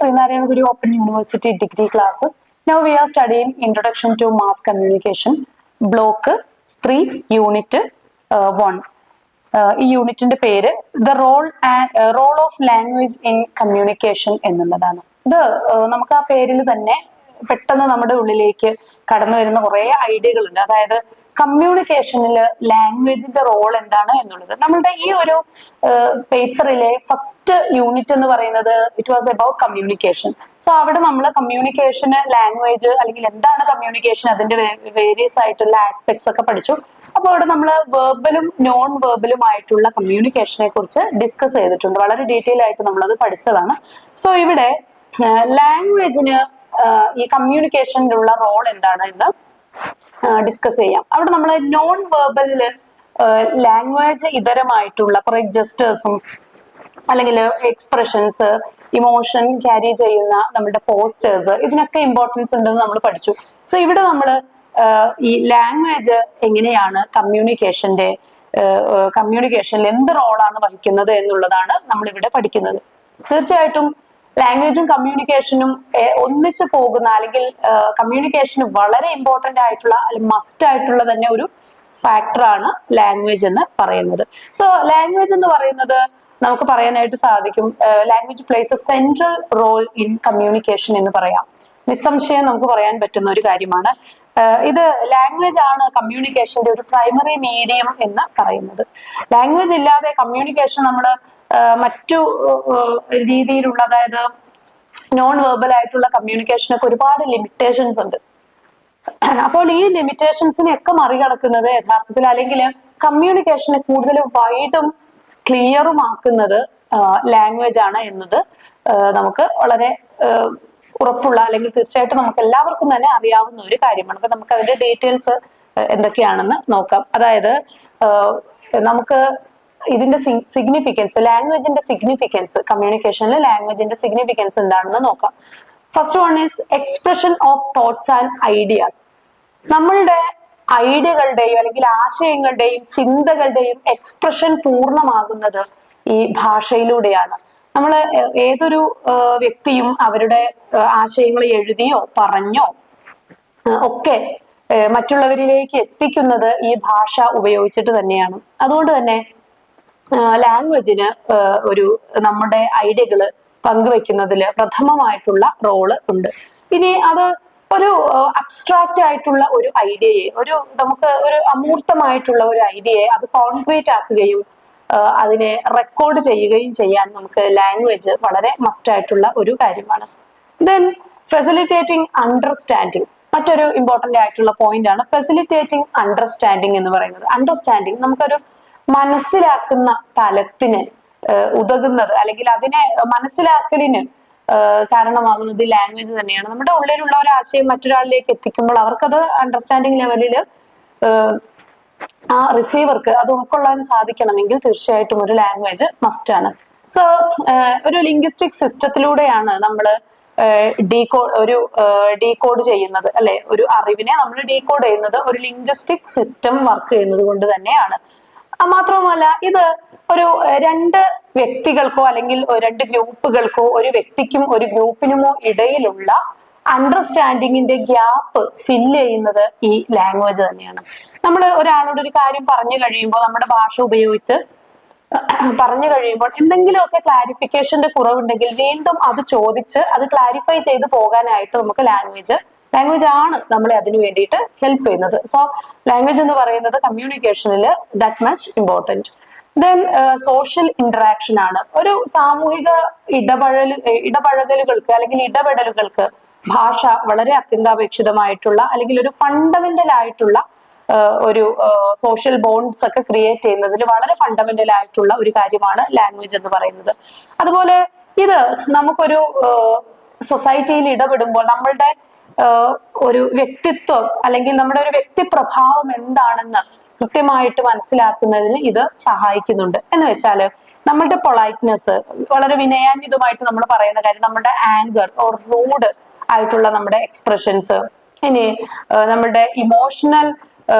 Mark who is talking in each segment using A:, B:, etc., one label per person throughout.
A: Srinarayan Guru Open University degree classes. Now we are studying Introduction to Mass Communication, Block 3, Unit 1. ഈ യൂണിറ്റിന്റെ പേര് the role of language in communication എന്നുള്ളതാണ്. ഇത് നമുക്ക് ആ പേരിൽ തന്നെ പെട്ടെന്ന് നമ്മുടെ ഉള്ളിലേക്ക് കടന്നു വരുന്ന കുറെ ഐഡിയകളുണ്ട്. അതായത് കമ്മ്യൂണിക്കേഷനിൽ ലാംഗ്വേജിന്റെ റോൾ എന്താണ് എന്നുള്ളത്. നമ്മളുടെ ഈ ഒരു പേപ്പറിലെ ഫസ്റ്റ് യൂണിറ്റ് എന്ന് പറയുന്നത് it was about communication. So അവിടെ നമ്മൾ കമ്മ്യൂണിക്കേഷന് ലാംഗ്വേജ് അല്ലെങ്കിൽ എന്താണ് കമ്മ്യൂണിക്കേഷൻ, അതിന്റെ വേരിയസ് ആയിട്ടുള്ള ആസ്പെക്ട്സ് ഒക്കെ പഠിച്ചു. അപ്പൊ അവിടെ നമ്മൾ വെർബലും നോൺ വെർബലും ആയിട്ടുള്ള കമ്മ്യൂണിക്കേഷനെ കുറിച്ച് ഡിസ്കസ് ചെയ്തിട്ടുണ്ട്. വളരെ ഡീറ്റെയിൽ ആയിട്ട് നമ്മളത് പഠിച്ചതാണ്. സോ ഇവിടെ ലാംഗ്വേജിന് ഈ കമ്മ്യൂണിക്കേഷനിലുള്ള റോൾ എന്താണ് എന്ന് ഡിസ്കസ് ചെയ്യാം. അവിടെ നമ്മൾ നോൺ വെർബലില് ലാംഗ്വേജ് ഇതരമായിട്ടുള്ള കുറെ ജസ്റ്റേഴ്സും അല്ലെങ്കിൽ എക്സ്പ്രഷൻസ്, ഇമോഷൻ ക്യാരി ചെയ്യുന്ന നമ്മുടെ പോസ്റ്റേഴ്സ്, ഇതിനൊക്കെ ഇമ്പോർട്ടൻസ് ഉണ്ടെന്ന് നമ്മൾ പഠിച്ചു. സോ ഇവിടെ നമ്മൾ ഈ ലാംഗ്വേജ് എങ്ങനെയാണ് കമ്മ്യൂണിക്കേഷനിൽ എന്ത് റോളാണ് വഹിക്കുന്നത് എന്നുള്ളതാണ് നമ്മൾ ഇവിടെ പഠിക്കുന്നത്. തീർച്ചയായിട്ടും ലാംഗ്വേജും കമ്മ്യൂണിക്കേഷനും ഒന്നിച്ചു പോകുന്ന അല്ലെങ്കിൽ കമ്മ്യൂണിക്കേഷന് വളരെ ഇമ്പോർട്ടന്റ് ആയിട്ടുള്ള അല്ലെങ്കിൽ മസ്റ്റ് ആയിട്ടുള്ള തന്നെ ഒരു ഫാക്ടറാണ് ലാംഗ്വേജ് എന്ന് പറയുന്നത്. സോ ലാംഗ്വേജ് എന്ന് പറയുന്നത് നമുക്ക് പറയാനായിട്ട് സാധിക്കും, language plays a central role in communication എന്ന് പറയാം. നിസ്സംശയം നമുക്ക് പറയാൻ പറ്റുന്ന ഒരു കാര്യമാണ്. ഇത് ലാംഗ്വേജ് ആണ് കമ്മ്യൂണിക്കേഷന്റെ ഒരു പ്രൈമറി മീഡിയം എന്ന് പറയുന്നത്. ലാംഗ്വേജ് ഇല്ലാതെ കമ്മ്യൂണിക്കേഷൻ നമ്മൾ മറ്റു രീതിയിലുള്ള, അതായത് നോൺ വെർബൽ ആയിട്ടുള്ള കമ്മ്യൂണിക്കേഷനൊക്കെ ഒരുപാട് ലിമിറ്റേഷൻസ് ഉണ്ട്. അപ്പോൾ ഈ ലിമിറ്റേഷൻസിനെയൊക്കെ മറികടക്കുന്നത് യഥാർത്ഥത്തിൽ അല്ലെങ്കിൽ കമ്മ്യൂണിക്കേഷനെ കൂടുതൽ വൈഡും ക്ലിയറും ആക്കുന്നത് ലാംഗ്വേജ് ആണ് എന്നത് നമുക്ക് വളരെ ഉറപ്പുള്ള അല്ലെങ്കിൽ തീർച്ചയായിട്ടും നമുക്ക് എല്ലാവർക്കും തന്നെ അറിയാവുന്ന ഒരു കാര്യമാണ്. അപ്പൊ നമുക്ക് അതിന്റെ ഡീറ്റെയിൽസ് എന്തൊക്കെയാണെന്ന് നോക്കാം. അതായത് നമുക്ക് ഇതിന്റെ സിഗ്നിഫിക്കൻസ്, ലാംഗ്വേജിന്റെ സിഗ്നിഫിക്കൻസ്, കമ്മ്യൂണിക്കേഷനിൽ ലാംഗ്വേജിന്റെ സിഗ്നിഫിക്കൻസ് എന്താണെന്ന് നോക്കാം. First one is expression of thoughts and ideas. നമ്മളുടെ ഐഡിയകളുടെയും അല്ലെങ്കിൽ ആശയങ്ങളുടെയും ചിന്തകളുടെയും എക്സ്പ്രഷൻ പൂർണ്ണമാകുന്നത് ഈ ഭാഷയിലൂടെയാണ്. നമ്മൾ ഏതൊരു വ്യക്തിയും അവരുടെ ആശയങ്ങൾ എഴുതിയോ പറഞ്ഞോ ഒക്കെ മറ്റുള്ളവരിലേക്ക് എത്തിക്കുന്നത് ഈ ഭാഷ ഉപയോഗിച്ചിട്ട് തന്നെയാണ്. അതുകൊണ്ട് തന്നെ ലാംഗ്വേജിന് നമ്മുടെ ഐഡിയകള് പങ്കുവെക്കുന്നതിൽ പ്രഥമമായിട്ടുള്ള റോള് ഉണ്ട്. ഇനി അത് ഒരു അബ്സ്ട്രാക്റ്റ് ആയിട്ടുള്ള ഒരു ഐഡിയയെ, നമുക്ക് ഒരു അമൂർത്തമായിട്ടുള്ള ഒരു ഐഡിയയെ അത് കോൺക്രീറ്റ് ആക്കുകയും അതിനെ റെക്കോർഡ് ചെയ്യുകയും ചെയ്യാൻ നമുക്ക് ലാംഗ്വേജ് വളരെ മസ്റ്റ് ആയിട്ടുള്ള ഒരു കാര്യമാണ്. ദെൻ ഫെസിലിറ്റേറ്റിംഗ് അണ്ടർസ്റ്റാൻഡിങ് മറ്റൊരു ഇമ്പോർട്ടന്റ് ആയിട്ടുള്ള പോയിന്റ് ആണ്. ഫെസിലിറ്റേറ്റിംഗ് അണ്ടർസ്റ്റാൻഡിങ് എന്ന് പറയുന്നത്, അണ്ടർസ്റ്റാൻഡിങ് നമുക്കൊരു മനസ്സിലാക്കുന്ന തലത്തിന് ഉതകുന്നത് അല്ലെങ്കിൽ അതിനെ മനസ്സിലാക്കലിന് കാരണമാകുന്നത് ലാംഗ്വേജ് തന്നെയാണ്. നമ്മുടെ ഉള്ളിലുള്ള ഒരു ആശയം മറ്റൊരാളിലേക്ക് എത്തിക്കുമ്പോൾ അവർക്കത് അണ്ടർസ്റ്റാൻഡിങ് ലെവലിൽ ആ റിസീവർക്ക് അത് ഉൾക്കൊള്ളാൻ സാധിക്കണമെങ്കിൽ തീർച്ചയായിട്ടും ഒരു ലാംഗ്വേജ് മസ്റ്റ് ആണ്. സോ ഒരു ലിംഗ്വിസ്റ്റിക് സിസ്റ്റത്തിലൂടെയാണ് നമ്മൾ ഡീകോഡ് ചെയ്യുന്നത്, അല്ലെ? ഒരു അറിവിനെ നമ്മൾ ഡീകോഡ് ചെയ്യുന്നത് ഒരു ലിംഗ്വിസ്റ്റിക് സിസ്റ്റം വർക്ക് ചെയ്യുന്നത് കൊണ്ട് തന്നെയാണ്. മാത്രവുമല്ല ഇത് ഒരു രണ്ട് വ്യക്തികൾക്കോ അല്ലെങ്കിൽ രണ്ട് ഗ്രൂപ്പുകൾക്കോ, ഒരു വ്യക്തിക്കും ഒരു ഗ്രൂപ്പിനുമോ ഇടയിലുള്ള അണ്ടർസ്റ്റാൻഡിങ്ങിന്റെ ഗ്യാപ്പ് ഫില്ല് ചെയ്യുന്നത് ഈ ലാംഗ്വേജ് തന്നെയാണ്. നമ്മൾ ഒരാളോട് ഒരു കാര്യം പറഞ്ഞു കഴിയുമ്പോൾ, നമ്മുടെ ഭാഷ ഉപയോഗിച്ച് പറഞ്ഞു കഴിയുമ്പോൾ എന്തെങ്കിലുമൊക്കെ ക്ലാരിഫിക്കേഷന്റെ കുറവുണ്ടെങ്കിൽ വീണ്ടും അത് ചോദിച്ച് അത് ക്ലാരിഫൈ ചെയ്ത് പോകാനായിട്ട് നമുക്ക് ലാംഗ്വേജ് ആണ് നമ്മളെ അതിനു വേണ്ടിയിട്ട് ഹെൽപ്പ് ചെയ്യുന്നത്. സോ ലാംഗ്വേജ് എന്ന് പറയുന്നത് കമ്മ്യൂണിക്കേഷനിൽ that much important. Then social interaction ആണ്. ഒരു സാമൂഹിക ഇടപഴകലുകൾക്ക് അല്ലെങ്കിൽ ഇടപെടലുകൾക്ക് ഭാഷ വളരെ അത്യന്താപേക്ഷിതമായിട്ടുള്ള അല്ലെങ്കിൽ ഒരു ഫണ്ടമെന്റൽ ആയിട്ടുള്ള ഒരു സോഷ്യൽ ബോണ്ട്സ് ഒക്കെ ക്രിയേറ്റ് ചെയ്യുന്നതിൽ വളരെ ഫണ്ടമെന്റൽ ആയിട്ടുള്ള ഒരു കാര്യമാണ് ലാംഗ്വേജ് എന്ന് പറയുന്നത്. അതുപോലെ ഇത് നമുക്കൊരു സൊസൈറ്റിയിൽ ഇടപെടുമ്പോൾ നമ്മളുടെ ഒരു വ്യക്തിത്വം അല്ലെങ്കിൽ നമ്മുടെ ഒരു വ്യക്തിപ്രഭാവം എന്താണെന്ന് കൃത്യമായിട്ട് മനസ്സിലാക്കുന്നതിന് ഇത് സഹായിക്കുന്നുണ്ട്. എന്ന് വെച്ചാല് നമ്മളുടെ പൊളൈറ്റ്നെസ്, വളരെ വിനയാന്വിതമായിട്ട് നമ്മൾ പറയുന്ന കാര്യം, നമ്മുടെ ആങ്കർ ഓർ റൂഡ് ആയിട്ടുള്ള നമ്മുടെ എക്സ്പ്രഷൻസ്, ഇനി നമ്മുടെ ഇമോഷണൽ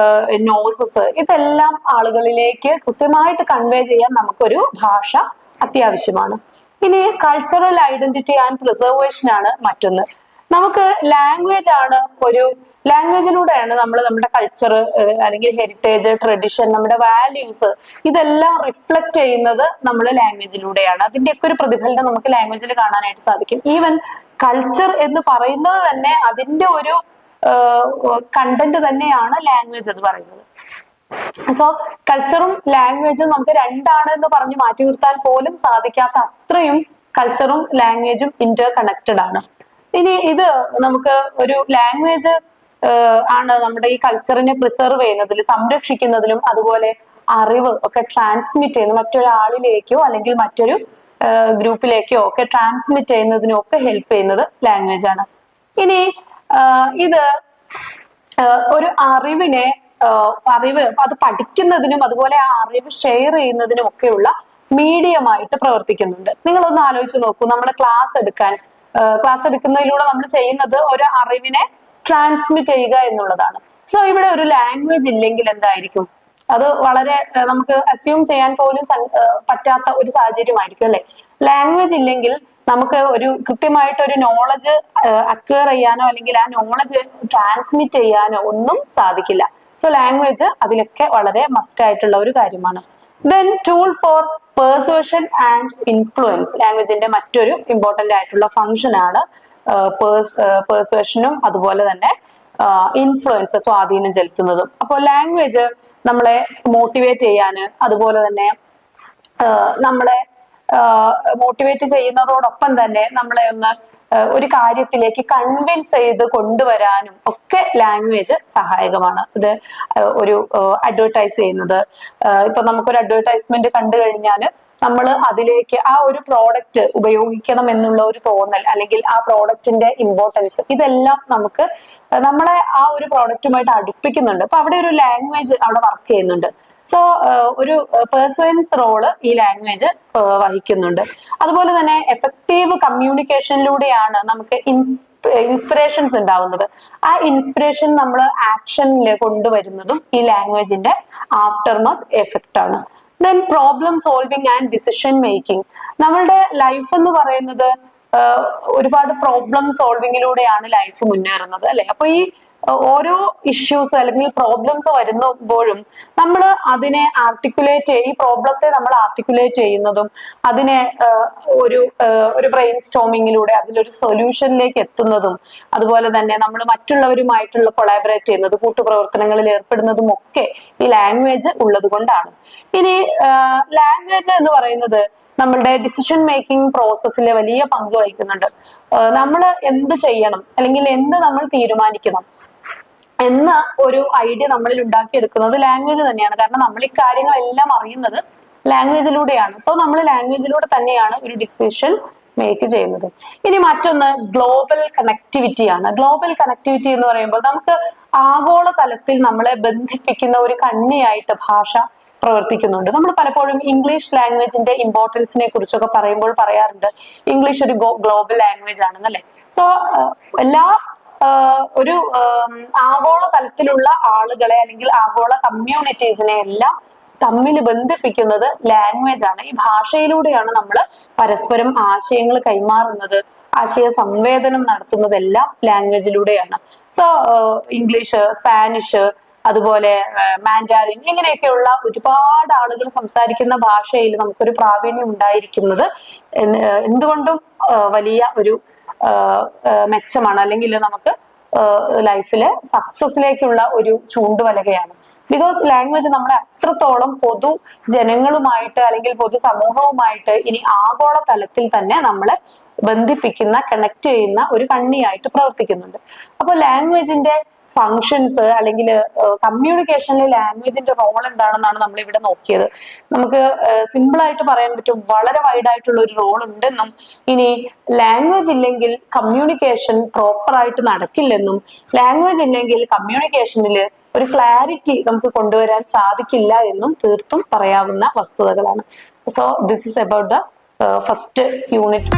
A: നോസസ്, ഇതെല്ലാം ആളുകളിലേക്ക് കൃത്യമായിട്ട് കൺവേ ചെയ്യാൻ നമുക്കൊരു ഭാഷ അത്യാവശ്യമാണ്. ഇനി കൾച്ചറൽ ഐഡന്റിറ്റി ആൻഡ് പ്രിസർവേഷൻ ആണ് മറ്റൊന്ന്. നമുക്ക് ലാംഗ്വേജിലൂടെയാണ് നമ്മൾ നമ്മുടെ കൾച്ചർ അല്ലെങ്കിൽ ഹെറിറ്റേജ്, ട്രഡിഷൻ, നമ്മുടെ വാല്യൂസ് ഇതെല്ലാം റിഫ്ലക്ട് ചെയ്യുന്നത് നമ്മൾ ലാംഗ്വേജിലൂടെയാണ്. അതിന്റെയൊക്കെ ഒരു പ്രതിഫലനം നമുക്ക് ലാംഗ്വേജിൽ കാണാനായിട്ട് സാധിക്കും. ഈവൻ കൾച്ചർ എന്ന് പറയുന്നത് തന്നെ അതിന്റെ ഒരു കണ്ടന്റ് തന്നെയാണ് ലാംഗ്വേജ് എന്ന് പറയുന്നത്. സോ കൾച്ചറും ലാംഗ്വേജും നമുക്ക് രണ്ടാണ് എന്ന് പറഞ്ഞ് മാറ്റി നിർത്താൻ പോലും സാധിക്കാത്ത അത്രയും കൾച്ചറും ലാംഗ്വേജും ഇന്റർ കണക്റ്റഡ് ആണ്. ഇനി ഇത് നമുക്ക് ഒരു ലാംഗ്വേജ് ആണ് നമ്മുടെ ഈ കൾച്ചറിനെ പ്രിസർവ് ചെയ്യുന്നതിലും സംരക്ഷിക്കുന്നതിലും അതുപോലെ അറിവ് ഒക്കെ ട്രാൻസ്മിറ്റ് ചെയ്യുന്ന മറ്റൊരാളിലേക്കോ അല്ലെങ്കിൽ മറ്റൊരു ഗ്രൂപ്പിലേക്കോ ഒക്കെ ട്രാൻസ്മിറ്റ് ചെയ്യുന്നതിനും ഒക്കെ ഹെൽപ്പ് ചെയ്യുന്നത് ലാംഗ്വേജ് ആണ്. ഇനി ഇത് ഒരു അറിവ് അത് പഠിക്കുന്നതിനും അതുപോലെ ആ അറിവ് ഷെയർ ചെയ്യുന്നതിനും ഒക്കെയുള്ള മീഡിയമായിട്ട് പ്രവർത്തിക്കുന്നുണ്ട്. നിങ്ങളൊന്ന് ആലോചിച്ച് നോക്കൂ, നമ്മൾ ക്ലാസ് എടുക്കുന്നതിലൂടെ നമ്മൾ ചെയ്യുന്നത് ഒരു അറിവിനെ ട്രാൻസ്മിറ്റ് ചെയ്യുക എന്നുള്ളതാണ്. സോ ഇവിടെ ഒരു ലാംഗ്വേജ് ഇല്ലെങ്കിൽ എന്തായിരിക്കും? അത് വളരെ നമുക്ക് അസ്യൂം ചെയ്യാൻ പോലും പറ്റാത്ത ഒരു സാഹചര്യമായിരിക്കും അല്ലെ. ലാംഗ്വേജ് ഇല്ലെങ്കിൽ നമുക്ക് ഒരു കൃത്യമായിട്ട് ഒരു നോളജ് അക്വയർ ചെയ്യാനോ അല്ലെങ്കിൽ ആ നോളജ് ട്രാൻസ്മിറ്റ് ചെയ്യാനോ ഒന്നും സാധിക്കില്ല. സോ ലാംഗ്വേജ് അതിലൊക്കെ വളരെ മസ്റ്റ് ആയിട്ടുള്ള ഒരു കാര്യമാണ്. Then tool for persuasion and influence. ലാംഗ്വേജിന്റെ മറ്റൊരു ഇമ്പോർട്ടന്റ് ആയിട്ടുള്ള ഫംഗ്ഷൻ ആണ് പെർസുവേഷനും അതുപോലെ തന്നെ ഇൻഫ്ലുവൻസ്, സ്വാധീനം ചെലുത്തുന്നതും. അപ്പോൾ ലാംഗ്വേജ് നമ്മളെ മോട്ടിവേറ്റ് ചെയ്യാന് അതുപോലെ തന്നെ നമ്മളെ മോട്ടിവേറ്റ് ചെയ്യുന്നതോടൊപ്പം തന്നെ നമ്മളെ ഒരു കാര്യത്തിലേക്ക് കൺവിൻസ് ചെയ്ത് കൊണ്ടുവരാനും ഒക്കെ ലാംഗ്വേജ് സഹായകമാണ്. ഇത് ഒരു അഡ്വർടൈസ് ചെയ്യുന്നത്, ഇപ്പൊ നമുക്കൊരു അഡ്വർടൈസ്മെന്റ് കണ്ടു കഴിഞ്ഞാൽ നമ്മൾ അതിലേക്ക് ആ ഒരു പ്രോഡക്റ്റ് ഉപയോഗിക്കണം എന്നുള്ള ഒരു തോന്നൽ അല്ലെങ്കിൽ ആ പ്രോഡക്റ്റിന്റെ ഇമ്പോർട്ടൻസ് ഇതെല്ലാം നമുക്ക് നമ്മളെ ആ ഒരു പ്രോഡക്റ്റുമായിട്ട് അടുപ്പിക്കുന്നുണ്ട്. അപ്പൊ അവിടെ ഒരു ലാംഗ്വേജ് അവിടെ വർക്ക് ചെയ്യുന്നുണ്ട്. സോ ഒരു പെർസുവൻസ് റോള് ഈ ലാംഗ്വേജ് വഹിക്കുന്നുണ്ട്. അതുപോലെ തന്നെ എഫക്റ്റീവ് കമ്മ്യൂണിക്കേഷനിലൂടെയാണ് നമുക്ക് ഇൻസ്പിറേഷൻസ് ഉണ്ടാവുന്നത്. ആ ഇൻസ്പിറേഷൻ നമ്മൾ ആക്ഷനിൽ കൊണ്ടുവരുന്നതും ഈ ലാംഗ്വേജിന്റെ ആഫ്റ്റർമത്ത് എഫക്റ്റ് ആണ്. Then problem solving and decision making. നമ്മളുടെ ലൈഫ് എന്ന് പറയുന്നത് ഒരുപാട് പ്രോബ്ലം സോൾവിങ്ങിലൂടെയാണ് ലൈഫ് മുന്നേറുന്നത് അല്ലെ. അപ്പൊ ഈ ഓരോ ഇഷ്യൂസ് അല്ലെങ്കിൽ പ്രോബ്ലംസ് വരുമ്പോഴും നമ്മൾ അതിനെ ഈ പ്രോബ്ലത്തെ നമ്മൾ ആർട്ടിക്കുലേറ്റ് ചെയ്യുന്നതും അതിനെ ഒരു ബ്രെയിൻ സ്റ്റോമിങ്ങിലൂടെ അതിലൊരു സൊല്യൂഷനിലേക്ക് എത്തുന്നതും അതുപോലെ തന്നെ നമ്മൾ മറ്റുള്ളവരുമായിട്ടുള്ള കൊളാബറേറ്റ് ചെയ്യുന്നത്, കൂട്ടുപ്രവർത്തനങ്ങളിൽ ഏർപ്പെടുന്നതും ഒക്കെ ഈ ലാംഗ്വേജ് ഉള്ളത് കൊണ്ടാണ്. ഇനി ലാംഗ്വേജ് എന്ന് പറയുന്നത് നമ്മളുടെ ഡിസിഷൻ മേക്കിംഗ് പ്രോസസ്സിൽ വലിയ പങ്ക് വഹിക്കുന്നുണ്ട്. നമ്മൾ എന്ത് ചെയ്യണം അല്ലെങ്കിൽ എന്ത് നമ്മൾ തീരുമാനിക്കണം എന്ന ഒരു ഐഡിയ നമ്മളിൽ ഉണ്ടാക്കിയെടുക്കുന്നത് ലാംഗ്വേജ് തന്നെയാണ്. കാരണം നമ്മൾ ഈ കാര്യങ്ങളെല്ലാം അറിയുന്നത് ലാംഗ്വേജിലൂടെയാണ്. സോ നമ്മൾ ലാംഗ്വേജിലൂടെ തന്നെയാണ് ഒരു ഡിസിഷൻ മേക്ക് ചെയ്യുന്നത്. ഇനി മറ്റൊന്ന് ഗ്ലോബൽ കണക്ടിവിറ്റി ആണ്. ഗ്ലോബൽ കണക്ടിവിറ്റി എന്ന് പറയുമ്പോൾ നമുക്ക് ആഗോള തലത്തിൽ നമ്മളെ ബന്ധിപ്പിക്കുന്ന ഒരു കണ്ണിയായിട്ട് ഭാഷ പ്രവർത്തിക്കുന്നുണ്ട്. നമ്മൾ പലപ്പോഴും ഇംഗ്ലീഷ് ലാംഗ്വേജിന്റെ ഇമ്പോർട്ടൻസിനെ കുറിച്ചൊക്കെ പറയുമ്പോൾ പറയാറുണ്ട് ഇംഗ്ലീഷ് ഒരു ഗ്ലോബൽ ലാംഗ്വേജ് ആണെന്നല്ലേ. സോ ഒരു ആഗോള തലത്തിലുള്ള ആളുകളെ അല്ലെങ്കിൽ ആഗോള കമ്മ്യൂണിറ്റീസിനെ എല്ലാം തമ്മിൽ ബന്ധിപ്പിക്കുന്നത് ലാംഗ്വേജ് ആണ്. ഈ ഭാഷയിലൂടെയാണ് നമ്മൾ പരസ്പരം ആശയങ്ങൾ കൈമാറുന്നത്, ആശയ സംവേദനം നടത്തുന്നതെല്ലാം ലാംഗ്വേജിലൂടെയാണ്. സോ ഇംഗ്ലീഷ്, സ്പാനിഷ്, അതുപോലെ മാൻഡാരിൻ ഇങ്ങനെയൊക്കെയുള്ള ഒരുപാട് ആളുകൾ സംസാരിക്കുന്ന ഭാഷയിൽ നമുക്കൊരു പ്രാവീണ്യം ഉണ്ടായിരിക്കുന്നത് എന്തുകൊണ്ടും വലിയ ഒരു മെച്ചമാണ്, അല്ലെങ്കിൽ നമുക്ക് ലൈഫിലെ സക്സസിലേക്കുള്ള ഒരു ചൂണ്ടുവലകയാണ്. ബിക്കോസ് ലാംഗ്വേജ് നമ്മളെ അത്രത്തോളം പൊതു ജനങ്ങളുമായിട്ട് അല്ലെങ്കിൽ പൊതു സമൂഹവുമായിട്ട് ഇനി ആഗോള തലത്തിൽ തന്നെ നമ്മളെ ബന്ധിപ്പിക്കുന്ന, കണക്ട് ചെയ്യുന്ന ഒരു കണ്ണിയായിട്ട് പ്രവർത്തിക്കുന്നുണ്ട്. അപ്പോൾ ലാംഗ്വേജിന്റെ ഫങ്ഷൻസ് അല്ലെങ്കിൽ കമ്മ്യൂണിക്കേഷനിലെ ലാംഗ്വേജിന്റെ റോൾ എന്താണെന്നാണ് നമ്മൾ ഇവിടെ നോക്കിയത്. നമുക്ക് സിമ്പിൾ ആയിട്ട് പറയാൻ പറ്റും വളരെ വൈഡ് ആയിട്ടുള്ള ഒരു റോൾ ഉണ്ടെന്നും ഇനി ലാംഗ്വേജ് ഇല്ലെങ്കിൽ കമ്മ്യൂണിക്കേഷൻ പ്രോപ്പർ ആയിട്ട് നടക്കില്ലെന്നും ലാംഗ്വേജ് ഇല്ലെങ്കിൽ കമ്മ്യൂണിക്കേഷനിൽ ഒരു ക്ലാരിറ്റി നമുക്ക് കൊണ്ടുവരാൻ സാധിക്കില്ല എന്നും തീർത്തും പറയാവുന്ന വസ്തുതകളാണ്. So this is about the first unit.